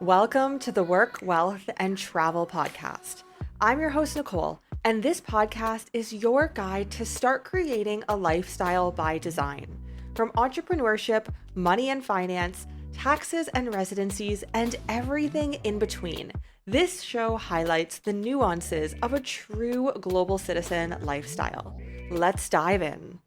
Welcome to the Work, Wealth, and Travel podcast. I'm your host, Nicole, and this podcast is your guide to start creating a lifestyle by design. From entrepreneurship, money and finance, taxes and residencies, and everything in between, this show highlights the nuances of a true global citizen lifestyle. Let's dive in.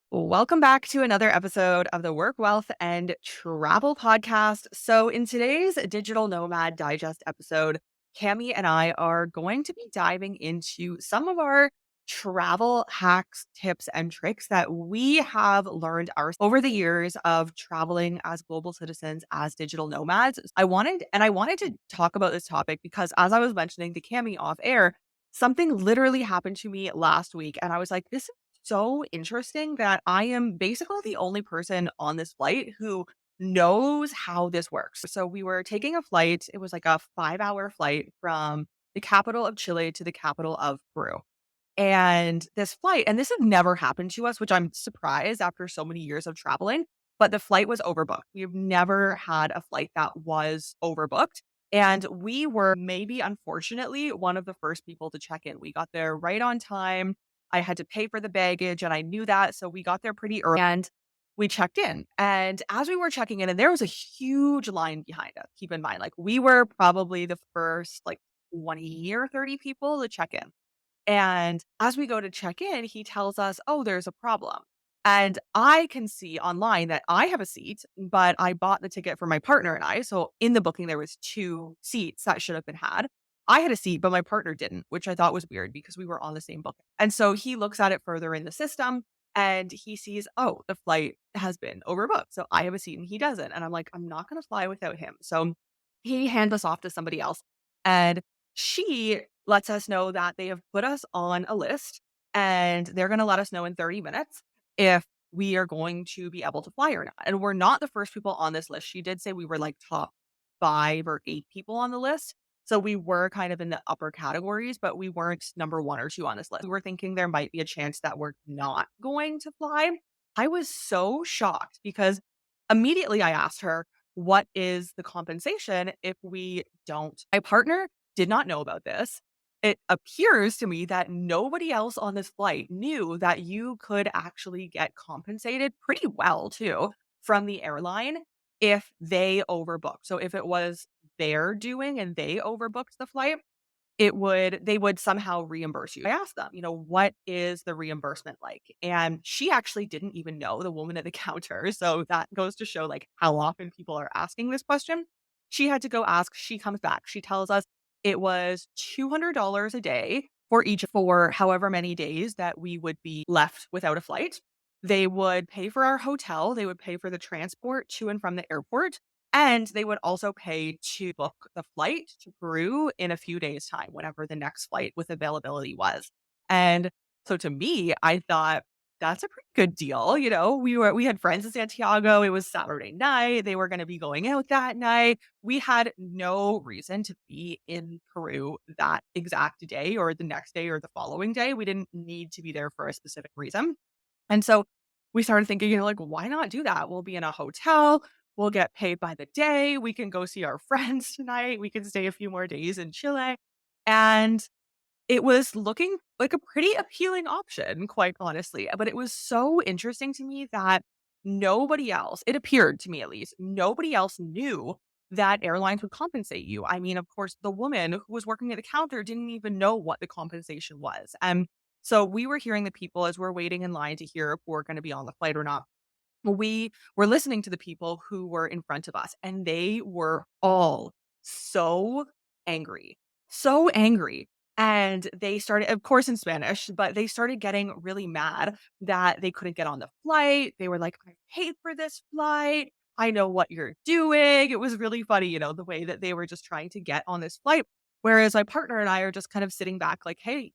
Welcome back to another episode of the Work, Wealth, and Travel podcast. So, in today's Digital Nomad Digest episode, Cami and I are going to be diving into some of our travel hacks, tips, and tricks that we have learned over the years of traveling as global citizens, as digital nomads. I wanted to talk about this topic because, as I was mentioning to Cami off air, something literally happened to me last week, and I was like, this so interesting that I am basically the only person on this flight who knows how this works. So we were taking a flight. It was like a 5-hour flight from the capital of Chile to the capital of Peru. And this flight, and this had never happened to us, which I'm surprised after so many years of traveling, but the flight was overbooked. We've never had a flight that was overbooked. And we were maybe, unfortunately, one of the first people to check in. We got there right on time. I had to pay for the baggage and I knew that. So we got there pretty early and we checked in. And as we were checking in, and there was a huge line behind us, keep in mind, like we were probably the first 20 or 30 people to check in. And as we go to check in, he tells us, oh, there's a problem. And I can see online that I have a seat, but I bought the ticket for my partner and I. So in the booking, there was 2 seats that should have been had. I had a seat, but my partner didn't, which I thought was weird because we were on the same booking. And so he looks at it further in the system and he sees, oh, the flight has been overbooked. So I have a seat and he doesn't. And I'm like, I'm not going to fly without him. So he hands us off to somebody else. And she lets us know that they have put us on a list and they're going to let us know in 30 minutes if we are going to be able to fly or not. And we're not the first people on this list. She did say we were like top 5 or 8 people on the list. So we were kind of in the upper categories, but we weren't number 1 or 2 on this list. We were thinking there might be a chance that we're not going to fly. I was so shocked because immediately I asked her, what is the compensation if we don't? My partner did not know about this. It appears to me that nobody else on this flight knew that you could actually get compensated pretty well too from the airline if they overbooked. So if it was their doing and they overbooked the flight, they would somehow reimburse you. I asked them, what is the reimbursement like? And she actually didn't even know, the woman at the counter. So that goes to show how often people are asking this question. She had to go ask. She comes back. She tells us it was $200 a day for however many days that we would be left without a flight. They would pay for our hotel. They would pay for the transport to and from the airport. And they would also pay to book the flight to Peru in a few days' time, whenever the next flight with availability was. And so to me, I thought that's a pretty good deal. We had friends in Santiago. It was Saturday night. They were going to be going out that night. We had no reason to be in Peru that exact day or the next day or the following day. We didn't need to be there for a specific reason. And so we started thinking, why not do that? We'll be in a hotel. We'll get paid by the day. We can go see our friends tonight. We can stay a few more days in Chile. And it was looking like a pretty appealing option, quite honestly. But it was so interesting to me that nobody else, it appeared to me at least, nobody else knew that airlines would compensate you. I mean, of course, the woman who was working at the counter didn't even know what the compensation was. And so we were hearing the people as we're waiting in line to hear if we're going to be on the flight or not. We were listening to the people who were in front of us, and they were all so angry, so angry. And they started, of course, in Spanish, but they started getting really mad that they couldn't get on the flight. They were like, I paid for this flight. I know what you're doing. It was really funny, the way that they were just trying to get on this flight. Whereas my partner and I are just kind of sitting back like, hey,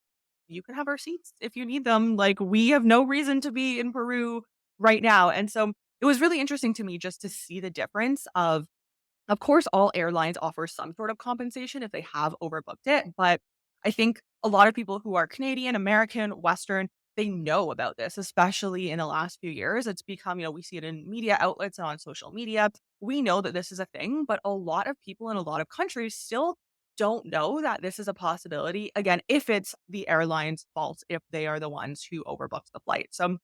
you can have our seats if you need them. We have no reason to be in Peru right now. And so it was really interesting to me just to see the difference of course, all airlines offer some sort of compensation if they have overbooked it. But I think a lot of people who are Canadian, American, Western, they know about this, especially in the last few years. It's become, we see it in media outlets and on social media. We know that this is a thing, but a lot of people in a lot of countries still don't know that this is a possibility. Again, if it's the airline's fault, if they are the ones who overbooked the flight. So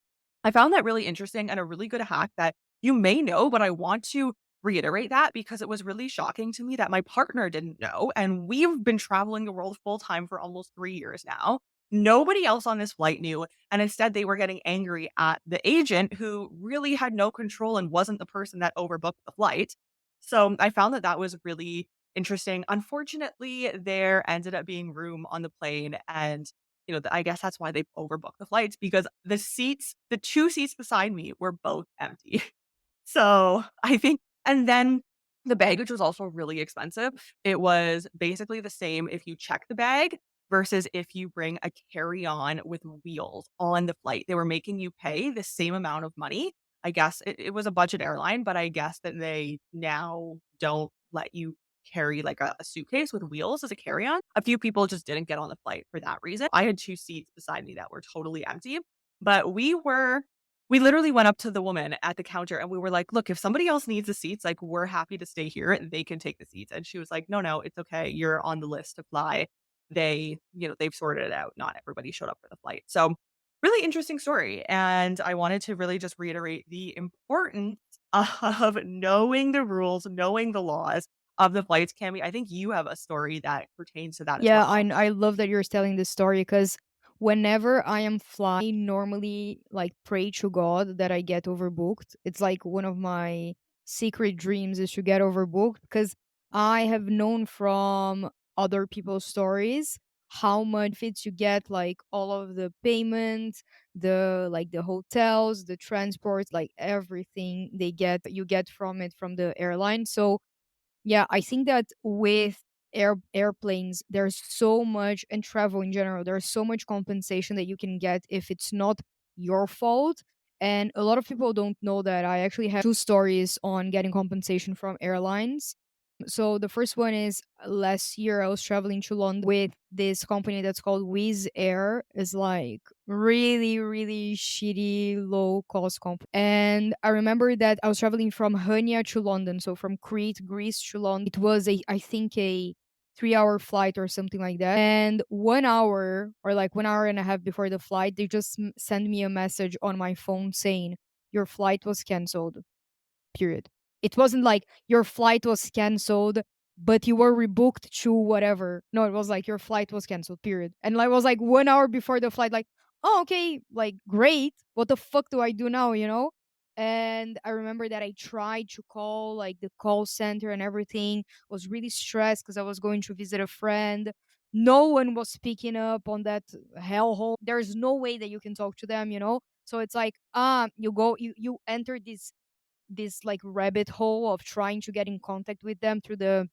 I found that really interesting and a really good hack that you may know, but I want to reiterate that because it was really shocking to me that my partner didn't know. And we've been traveling the world full time for almost 3 years now. Nobody else on this flight knew. And instead, they were getting angry at the agent who really had no control and wasn't the person that overbooked the flight. So I found that that was really interesting. Unfortunately, there ended up being room on the plane. And, I guess that's why they overbooked the flights because the 2 seats beside me were both empty. So, I think and then the baggage was also really expensive. It was basically the same if you check the bag versus if you bring a carry-on with wheels on the flight. They were making you pay the same amount of money. I guess it was a budget airline, but I guess that they now don't let you carry, like, a suitcase with wheels as a carry-on. A few people just didn't get on the flight for that reason. I had 2 seats beside me that were totally empty, but we literally went up to the woman at the counter and we were like, "Look, if somebody else needs the seats, like, we're happy to stay here and they can take the seats." And she was like, "No, no, it's okay. You're on the list to fly." They've sorted it out. Not everybody showed up for the flight. So, really interesting story. And I wanted to really just reiterate the importance of knowing the rules, knowing the laws of the flights. Cami, I think you have a story that pertains to that as Yeah, well. I love that you're telling this story because whenever I am flying, normally like pray to God that I get overbooked. It's like one of my secret dreams is to get overbooked because I have known from other people's stories how much fits you get like all of the payment, the hotels, the transport, like everything they get you get from it from the airline. So yeah, I think that with airplanes, there's so much and travel in general, there's so much compensation that you can get if it's not your fault. And a lot of people don't know that I actually have two stories on getting compensation from airlines. So the first one is last year I was traveling to London with this company that's called Wizz Air. Is like really, really shitty low cost company. And I remember that I was traveling from Hania to London, so from Crete, Greece to London. It was a I think a 3 hour flight or something like that. And 1 hour or like 1 hour and a half before the flight, they just send me a message on my phone saying your flight was cancelled, period. It wasn't like your flight was canceled, but you were rebooked to whatever. No, it was like your flight was canceled, period. And I was like 1 hour before the flight, like, oh, okay, like great. What the fuck do I do now, you know? And I remember that I tried to call like the call center and everything, was really stressed because I was going to visit a friend. No one was picking up on that hellhole. There's no way that you can talk to them, you know? So it's like, you enter this like rabbit hole of trying to get in contact with them through the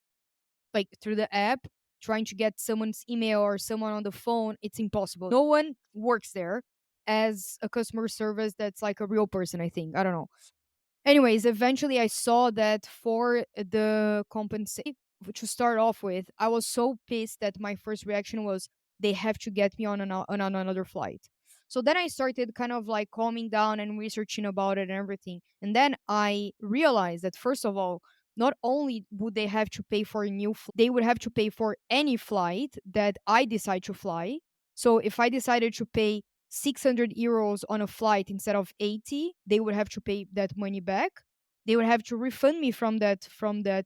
app, trying to get someone's email or someone on the phone. It's impossible. No one works there as a customer service that's like a real person, I think. I don't know. Anyways, eventually I saw that for the compensation to start off with, I was so pissed that my first reaction was they have to get me on another flight. So then I started kind of like calming down and researching about it and everything. And then I realized that first of all, not only would they have to pay for a they would have to pay for any flight that I decide to fly. So if I decided to pay 600 euros on a flight instead of 80, they would have to pay that money back. They would have to refund me from that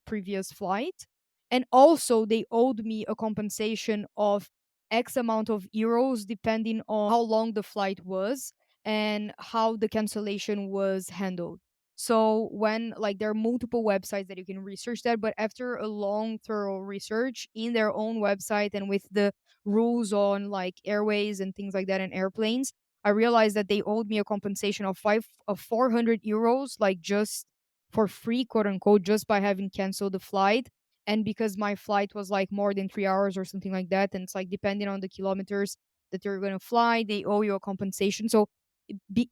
previous flight. And also they owed me a compensation of X amount of euros depending on how long the flight was and how the cancellation was handled. So when like there are multiple websites that you can research that, but after a long thorough research in their own website and with the rules on like airways and things like that and airplanes, I realized that they owed me a compensation of 400 euros, like just for free, quote unquote, just by having canceled the flight. And because my flight was like more than 3 hours or something like that, and it's like depending on the kilometers that you're gonna fly, they owe you a compensation. So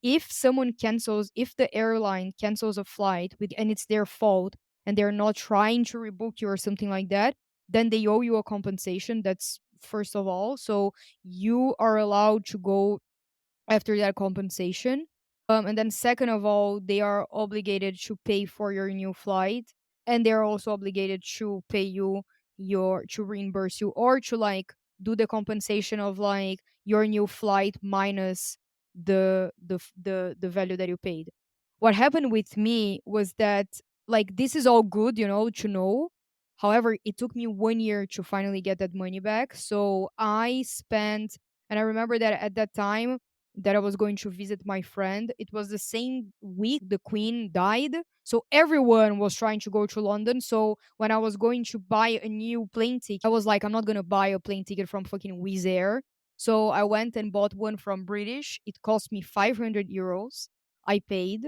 if someone cancels, if the airline cancels a flight and it's their fault and they're not trying to rebook you or something like that, then they owe you a compensation. That's first of all. So you are allowed to go after that compensation. And then second of all, they are obligated to pay for your new flight, and they're also obligated to pay you your to reimburse you or to like do the compensation of like your new flight minus the value that you paid. What happened with me was that like this is all good, to know. However, it took me 1 year to finally get that money back. So I spent, and I remember that at that time that I was going to visit my friend, it was the same week the Queen died. So everyone was trying to go to London. So when I was going to buy a new plane ticket, I was like, I'm not gonna buy a plane ticket from fucking Wizz Air. So I went and bought one from British. It cost me 500 euros. I paid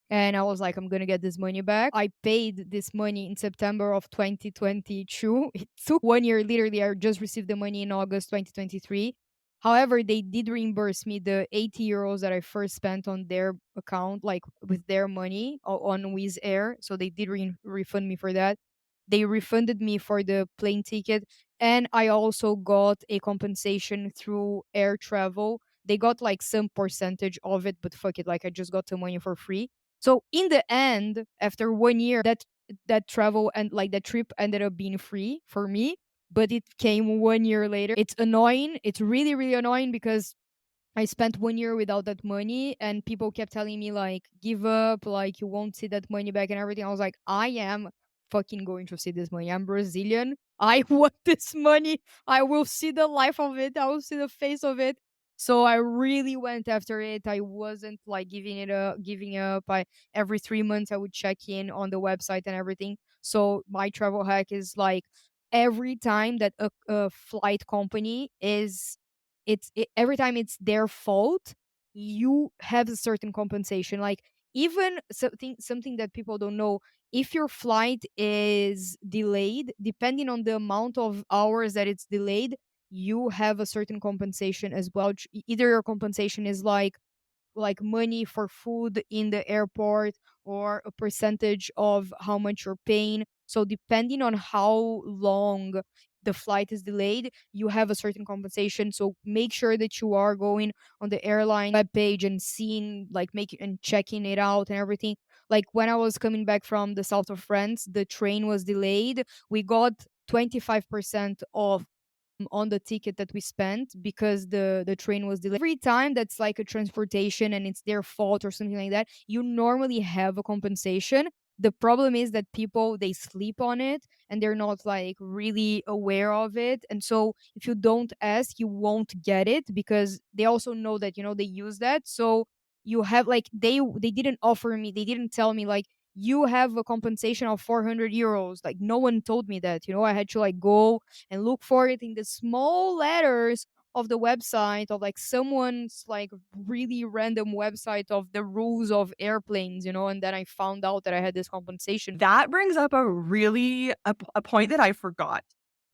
and I was like, I'm gonna get this money back. I paid this money in September of 2022. It took 1 year. Literally, I just received the money in August 2023. However, they did reimburse me the 80 euros that I first spent on their account, like with their money on Wizz Air. So they did refund me for that. They refunded me for the plane ticket. And I also got a compensation through air travel. They got like some percentage of it, but fuck it, like I just got the money for free. So in the end, after 1 year, that travel and like that trip ended up being free for me. But it came 1 year later. It's annoying. It's really, really annoying because I spent 1 year without that money, and people kept telling me like, "Give up, like you won't see that money back," and everything. I was like, "I am fucking going to see this money. I'm Brazilian. I want this money. I will see the life of it. I will see the face of it." So I really went after it. I wasn't like giving up. I Every 3 months I would check in on the website and everything. So my travel hack is like every time that a flight company is every time it's their fault, you have a certain compensation. Like even something that people don't know, if your flight is delayed, depending on the amount of hours that it's delayed, you have a certain compensation as well. Either your compensation is like money for food in the airport or a percentage of how much you're paying. So depending on how long the flight is delayed, you have a certain compensation. So make sure that you are going on the airline web page and seeing like making and checking it out and everything. Like when I was coming back from the south of France, the train was delayed. We got 25% off on the ticket that we spent because the train was delayed. Every time that's like a transportation and it's their fault or something like that, you normally have a compensation. The problem is that people they sleep on it and they're not like really aware of it. And so if you don't ask, you won't get it because they also know that they use that. So you have like they didn't offer me, they didn't tell me like you have a compensation of 400 euros. Like no one told me that. I had to like go and look for it in the small letters of the website of like someone's like really random website of the rules of airplanes, and then I found out that I had this compensation. That brings up a really a point that I forgot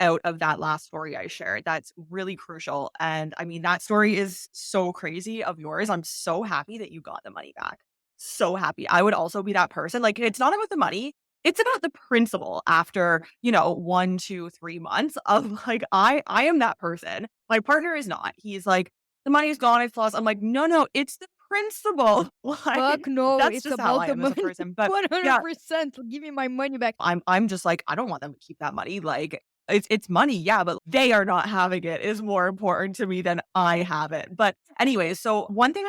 out of that last story I shared. That's really crucial. And I mean, that story is so crazy of yours. I'm so happy that you got the money back. So happy. I would also be that person. Like, it's not about the money. It's about the principle after, 1, 2, 3 months of like, I am that person. My partner is not. He's like, the money's gone, it's lost. I'm like, no, no, it's the principle. Fuck Like, no, that's it's just how about I the am as a money. person. But yeah, 100%. Give me my money back. I'm just like, I don't want them to keep that money, like, it's money, yeah, but they are not having it is more important to me than I have it. But anyways, so one thing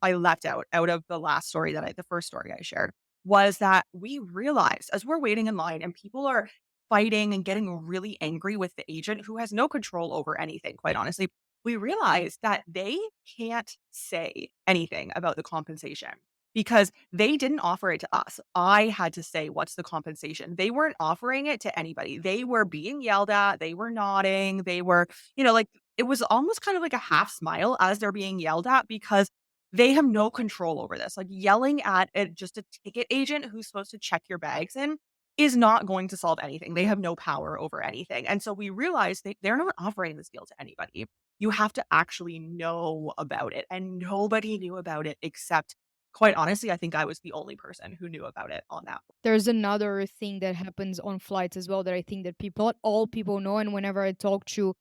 I left out of the last story the first story I shared, was that we realized as we're waiting in line and people are fighting and getting really angry with the agent who has no control over anything, quite honestly, we realized that they can't say anything about the compensation because they didn't offer it to us. I had to say, "What's the compensation?" They weren't offering it to anybody. They were being yelled at, they were nodding, they were, like it was almost kind of like a half smile as they're being yelled at because they have no control over this. Like yelling at just a ticket agent who's supposed to check your bags in is not going to solve anything. They have no power over anything. And so we realized they're not offering this deal to anybody. You have to actually know about it. And nobody knew about it except, quite honestly, I think I was the only person who knew about it on that. There's another thing that happens on flights as well that I think that people, not all people know. And whenever I talk to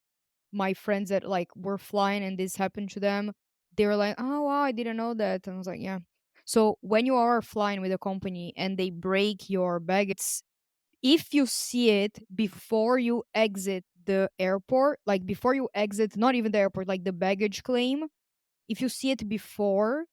my friends that like were flying and this happened to them, They were like, "Oh wow, I didn't know that." And I was like, "Yeah." So when you are flying with a company and they break your bag, it's if you see it before you exit the airport, like before you exit, not even the airport, like the baggage claim, if you see it before,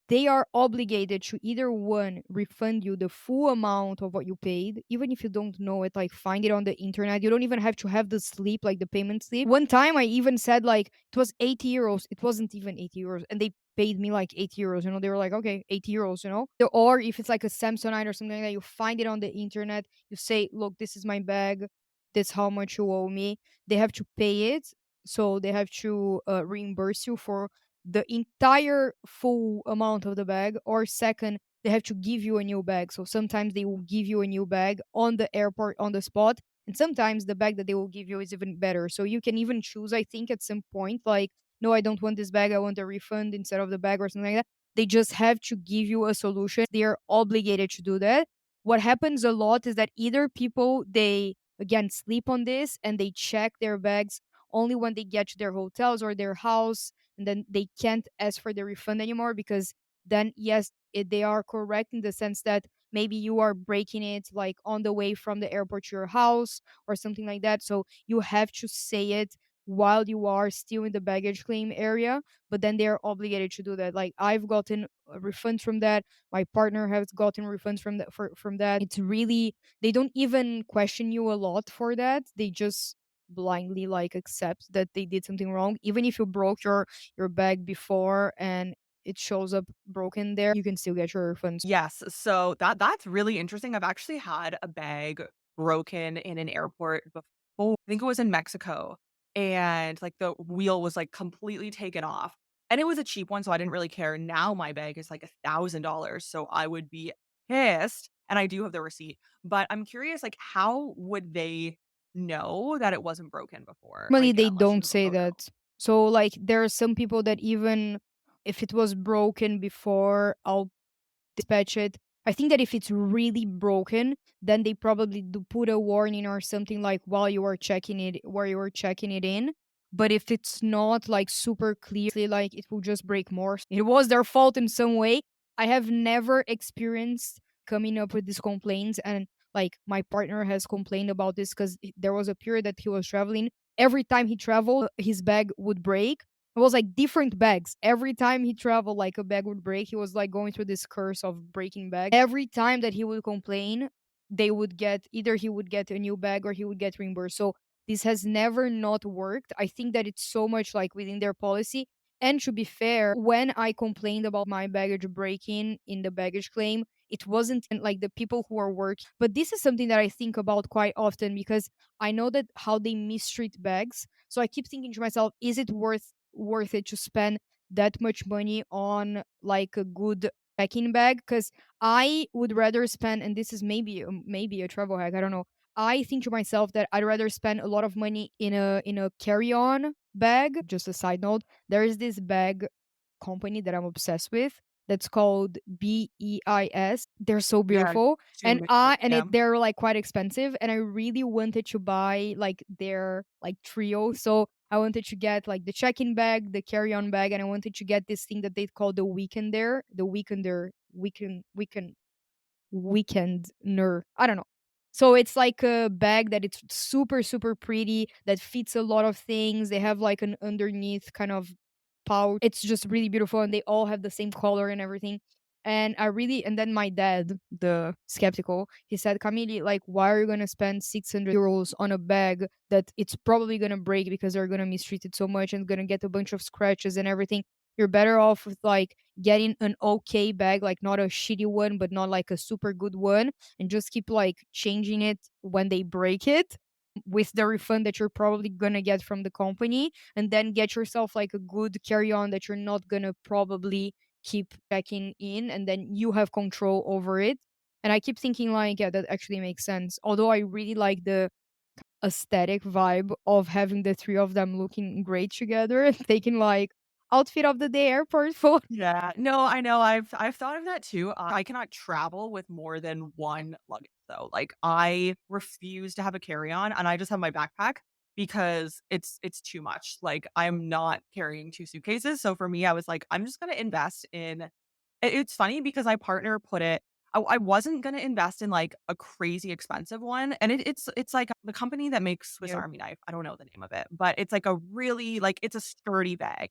they are obligated to either one refund you the full amount of what you paid, even if you don't know it, like find it on the internet. You don't even have to have the slip, like the payment slip. One time I even said like it was 80 euros. It wasn't even 80 euros. And they paid me like 80 euros. They were like, okay, 80 euros, Or if it's like a Samsonite or something like that, you find it on the internet, you say, look, this is my bag. This how much you owe me. They have to pay it. So they have to reimburse you for the entire full amount of the bag, or second, they have to give you a new bag. So sometimes they will give you a new bag on the airport on the spot, and sometimes the bag that they will give you is even better. So you can even choose, I think, at some point, like, no, I don't want this bag, I want a refund instead of the bag or something like that. They just have to give you a solution. They are obligated to do that. What happens a lot is that either people, they again sleep on this and they check their bags only when they get to their hotels or their house, and then they can't ask for the refund anymore, because then yes, they are correct in the sense that maybe you are breaking it like on the way from the airport to your house or something like that. So you have to say it while you are still in the baggage claim area, but then they are obligated to do that. Like I've gotten refunds from that, my partner has gotten refunds from that, from that. It's really, they don't even question you a lot for that. They just blindly like accept that they did something wrong. Even if you broke your bag before and it shows up broken there, you can still get your refunds. Yes, so that's really interesting. I've actually had a bag broken in an airport before. I think it was in Mexico, and, like, the wheel was, like, completely taken off, and it was a cheap one, so I didn't really care. Now my bag is, like, $1,000, so I would be pissed, and I do have the receipt, but I'm curious, like, how would they know that it wasn't broken before? Normally Like, they unless you don't have a say photo. that. So like there are some people that even if it was broken before, I'll dispatch it. I think that if it's really broken, then they probably do put a warning or something like while you are checking it, where you are checking it in. But if it's not like super clearly, like it will just break more. It was their fault in some way. I have never experienced coming up with these complaints, and like my partner has complained about this because there was a period that he was traveling. Every time he traveled, his bag would break. It was like different bags. Every time he traveled, like a bag would break. He was like going through this curse of breaking bags. Every time that he would complain, they would get either he would get a new bag or he would get reimbursed. So this has never not worked. I think that it's so much like within their policy. And to be fair, when I complained about my baggage breaking in the baggage claim, it wasn't like the people who are working. But this is something that I think about quite often because I know that how they mistreat bags. So I keep thinking to myself, is it worth it to spend that much money on like a good packing bag? Because I would rather spend, and this is maybe a travel hack, I don't know. I think to myself that I'd rather spend a lot of money in a carry-on bag. Just a side note, there is this bag company that I'm obsessed with that's called BEIS. They're so Yeah, beautiful. zoom in on them. They're like quite expensive, and I really wanted to buy like their like trio. So I wanted to get like the check-in bag, the carry-on bag, and I wanted to get this thing that they call the weekender. I don't know. So it's like a bag that it's super super pretty that fits a lot of things. They have like an underneath kind of pouch. It's just really beautiful, and they all have the same color and everything. And then my dad, the skeptical, he said, Camille, like, why are you gonna spend 600 euros on a bag that it's probably gonna break because they're gonna mistreat it so much and gonna get a bunch of scratches and everything? You're better off with like getting an okay bag, like not a shitty one, but not like a super good one, and just keep like changing it when they break it with the refund that you're probably gonna get from the company, and then get yourself like a good carry on that you're not gonna probably keep checking in, and then you have control over it. And I keep thinking like, yeah, that actually makes sense. Although I really like the aesthetic vibe of having the three of them looking great together and taking like outfit of the day airport photo. Yeah. No, I know, I've thought of that too. I cannot travel with more than 1 luggage, though. Like, I refuse to have a carry-on, and I just have my backpack. because it's too much. Like, I'm not carrying 2 suitcases. So for me, I was like, I'm just gonna invest in it's funny because my partner put it I wasn't gonna invest in, like, a crazy expensive one, and it's like the company that makes Swiss Yeah. Army knife, I don't know the name of it, but it's like a really like, it's a sturdy bag.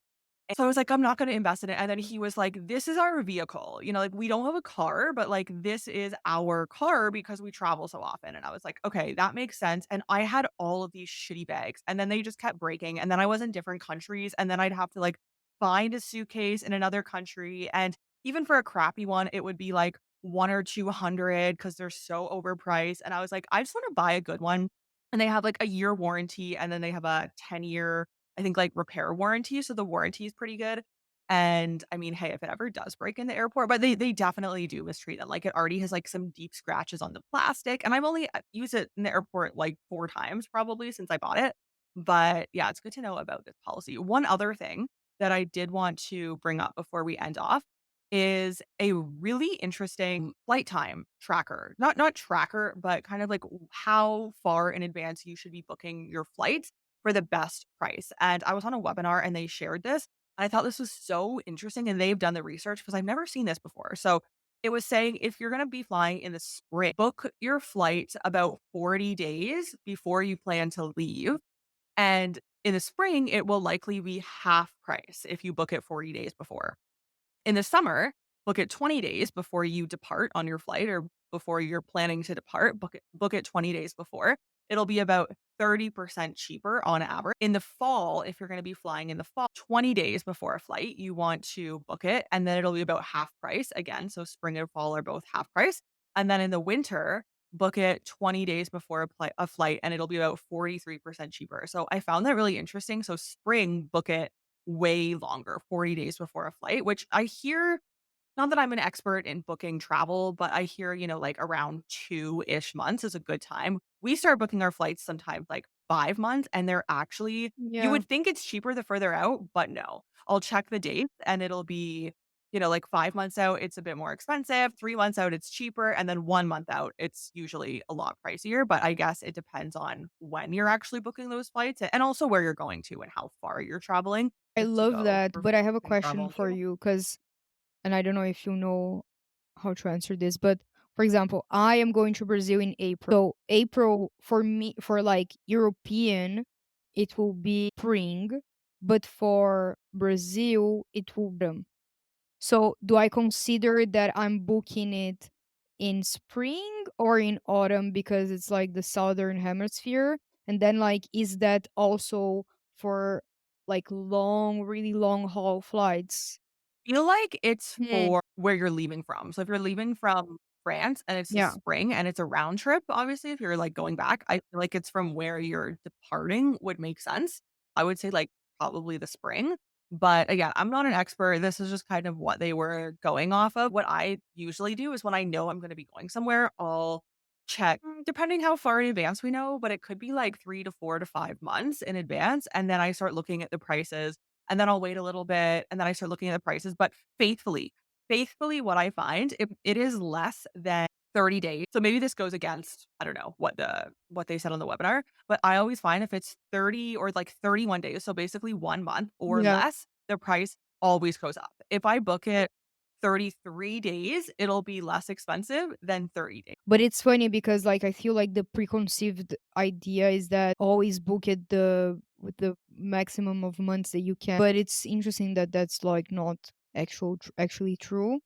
And so I was like, "I'm not gonna invest in it," and then he was like, "This is our vehicle." You know, like, we don't have a car, but, like, this is our car because we travel so often, and I was like, "Okay, that makes sense," and I had all of these shitty bags, and then they just kept breaking, and then I was in different countries, and then I'd have to, like, find a suitcase in another country, and even for a crappy one, it would be, like, 1 or 200 because 'cause they're so overpriced, and I was like, "I just wanna buy a good one," and they have, like, a year warranty, and then they have a 10-year I think, like, repair warranty, so the warranty is pretty good, and, I mean, hey, if it ever does break in the airport but they definitely do mistreat them, like, it already has, like, some deep scratches on the plastic, and I've only, used it in the airport, like, 4 times probably since I bought it, but, yeah, it's good to know about this policy. One other thing that I did want to bring up before we end off is a really interesting flight time tracker. Not tracker, but kind of like how far in advance you should be booking your flights for the best price. And I was on a webinar and they shared this. And I thought this was so interesting and they've done the research because I've never seen this before. So it was saying if you're going to be flying in the spring, book your flight about 40 days before you plan to leave. And in the spring, it will likely be half price if you book it 40 days before. In the summer, book it 20 days before you depart on your flight or before you're planning to depart, book it 20 days before. It'll be about 30% cheaper on average. In the fall, if you're gonna be flying in the fall, 20 days before a flight, you want to book it, and then it'll be about half price again, so spring and fall are both half price. And then in the winter, book it 20 days before a flight, and it'll be about 43% cheaper. So I found that really interesting. So spring, book it way longer, 40 days before a flight, which I hear not that I'm an expert in booking travel, but I hear, like around 2-ish months is a good time. We start booking our flights sometimes like 5 months and they're actually you Yeah. would think it's cheaper the further out, but no. I'll check the dates and it'll be, like 5 months out, it's a bit more expensive, 3 months out, it's cheaper, and then 1 month out, it's usually a lot pricier, but I guess it depends on when you're actually booking those flights and also where you're going to and how far you're traveling I to love go that, for but I have a and question travel. for you, cause, and I don't know if you know how to answer this, but for example, I am going to Brazil in April. So April for me, for like European, it will be spring, but for Brazil, it will be autumn. So do I consider that I'm booking it in spring or in autumn because it's like the southern hemisphere? And then like is that also for like long, really long haul flights? Feel like it's Hmm. for where you're leaving from. So if you're leaving from France and it's the Yeah. spring and it's a round trip, obviously, if you're like going back, I feel like it's from where you're departing would make sense. I would say like probably the spring. But again, I'm not an expert. This is just kind of what they were going off of. What I usually do is when I know I'm going to be going somewhere, I'll check, depending how far in advance we know, but it could be like 3 to 4 to 5 months in advance. And then I start looking at the prices and then I'll wait a little bit, and then I start looking at the prices, but faithfully, what I find, it is less than 30 days. So maybe this goes against, I don't know, what they said on the webinar, but I always find if it's 30 or like 31 days, so basically 1 month or Yeah. less, the price always goes up. If I book it 33 days, it'll be less expensive than 30 days. But it's funny because like I feel like the preconceived idea is that always book it the with the maximum of months that you can. But it's interesting that that's like not actually true.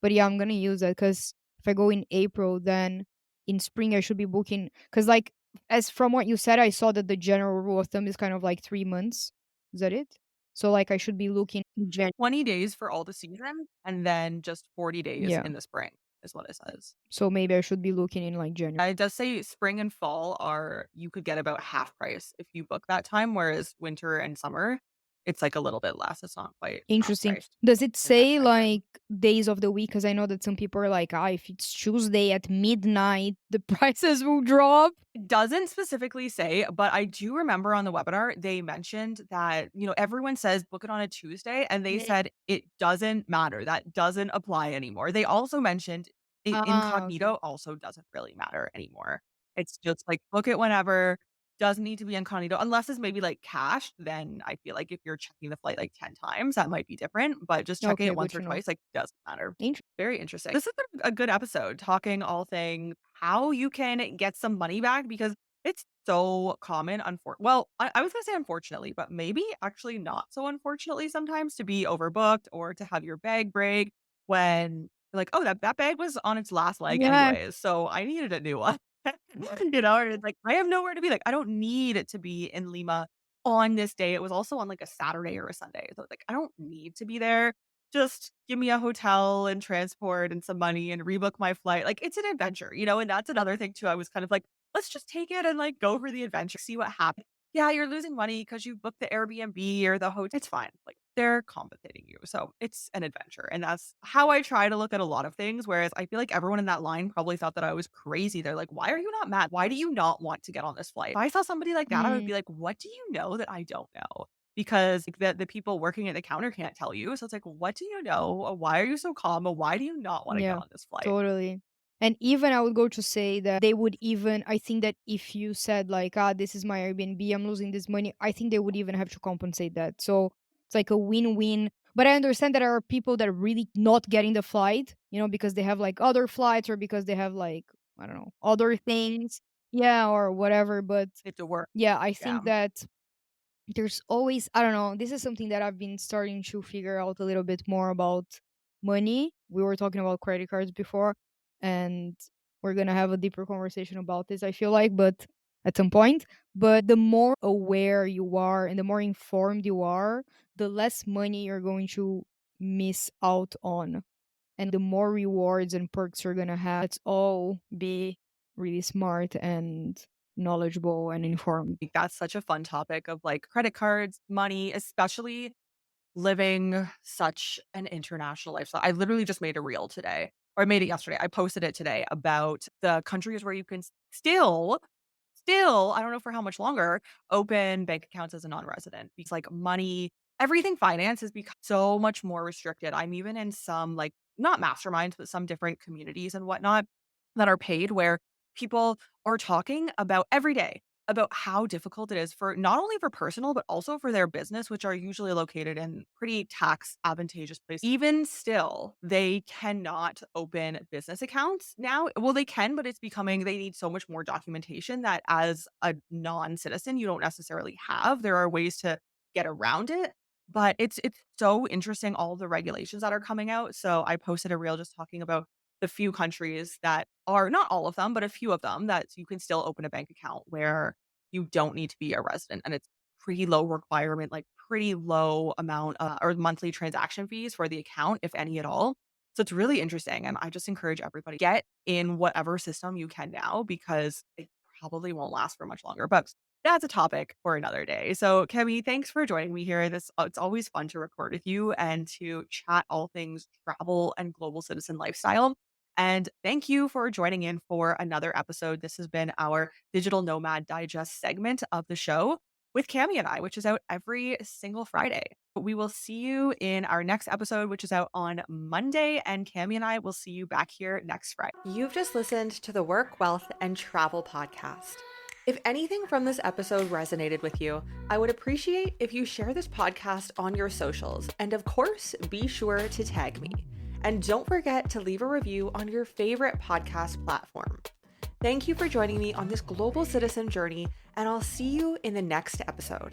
But yeah, I'm gonna use that because if I go in April, then in spring I should be booking. Because like as from what you said, I saw that the general rule of thumb is kind of like 3 months. Is that it? So like I should be looking in Jan. 20 days for all the season, and then just 40 days Yeah. in the spring is what it says. So maybe I should be looking in like January. It does say spring and fall are you could get about half price if you book that time, whereas winter and summer, it's like a little bit less. It's not quite half Interesting. price Does it in that say time frame. like days of the week? Because I know that some people are like, ah, if it's Tuesday at midnight, the prices will drop. It doesn't specifically say, but I do remember on the webinar, they mentioned that, everyone says book it on a Tuesday, and they Mm. said it doesn't matter. That doesn't apply anymore. They also mentioned Ah, okay. incognito also doesn't really matter anymore. It's just like book it whenever. doesn't need to be incognito unless it's maybe like cash. Then I feel like if you're checking the flight like 10 times, that might be different. But just checking Okay, it good once or to know. twice, like, doesn't matter. Int- Very interesting. This has been a good episode talking all things how you can get some money back because it's so common. Well, I was gonna say unfortunately, but maybe actually not so unfortunately sometimes to be overbooked or to have your bag break when you're like, oh, that bag was on its last leg yeah. anyways, so I needed a new one. Or it's like, I have nowhere to be. Like, I don't need it to be in Lima on this day. It was also on like a Saturday or a Sunday. So it's like, I don't need to be there. Just give me a hotel and transport and some money and rebook my flight. Like, it's an adventure, and that's another thing too. I was kind of like, let's just take it and like go for the adventure, see what happens. Yeah, you're losing money because you booked the Airbnb or the hotel. It's fine. Like, they're compensating you. So it's an adventure. And that's how I try to look at a lot of things. Whereas I feel like everyone in that line probably thought that I was crazy. They're like, why are you not mad? Why do you not want to get on this flight? If I saw somebody like that, I would Mm, be like, what do you know that I don't know? Because like, the people working at the counter can't tell you. So it's like, what do you know? Why are you so calm? Why do you not want to get yeah, on this flight? totally. And even I would go to say that they would even, I think that if you said like, ah, this is my Airbnb, I'm losing this money, I think they would even have to compensate that. So it's like a win-win. But I understand that there are people that are really not getting the flight, because they have like other flights or because they have like, I don't know, other things. Yeah, or whatever. But It's a work. yeah, I Yeah. think that there's always, I don't know, this is something that I've been starting to figure out a little bit more about money. We were talking about credit cards before, and we're going to have a deeper conversation about this, I feel like, but at some point. But the more aware you are and the more informed you are, the less money you're going to miss out on, and the more rewards and perks you're going to have. Let's all be really smart and knowledgeable and informed. Think that's such a fun topic of like credit cards, money, especially living such an international lifestyle. I literally just made a reel today, or I made it yesterday. I posted it today about the countries where you can still, I don't know for how much longer, open bank accounts as a non-resident because like money, everything finance has become so much more restricted. I'm even in some like not masterminds, but some different communities and whatnot that are paid where people are talking about every day about how difficult it is for not only for personal, but also for their business, which are usually located in pretty tax advantageous places. Even still, they cannot open business accounts now. Well, they can, but they need so much more documentation that as a non citizen, you don't necessarily have. There are ways to get around it. But it's so interesting all the regulations that are coming out. So I posted a reel just talking about the few countries that are not all of them, but a few of them that you can still open a bank account where you don't need to be a resident, and it's pretty low requirement, like pretty low amount, or monthly transaction fees for the account, if any at all. So it's really interesting, and I just encourage everybody get in whatever system you can now because it probably won't last for much longer. But that's a topic for another day. So, Kemi, thanks for joining me here. It's always fun to record with you and to chat all things travel and global citizen lifestyle. And thank you for joining in for another episode. This has been our Digital Nomad Digest segment of the show with Cami and I, which is out every single Friday. We will see you in our next episode, which is out on Monday. And Cami and I will see you back here next Friday. You've just listened to the Work, Wealth, and Travel podcast. If anything from this episode resonated with you, I would appreciate if you share this podcast on your socials. And of course, be sure to tag me. And don't forget to leave a review on your favorite podcast platform. Thank you for joining me on this global citizen journey, and I'll see you in the next episode.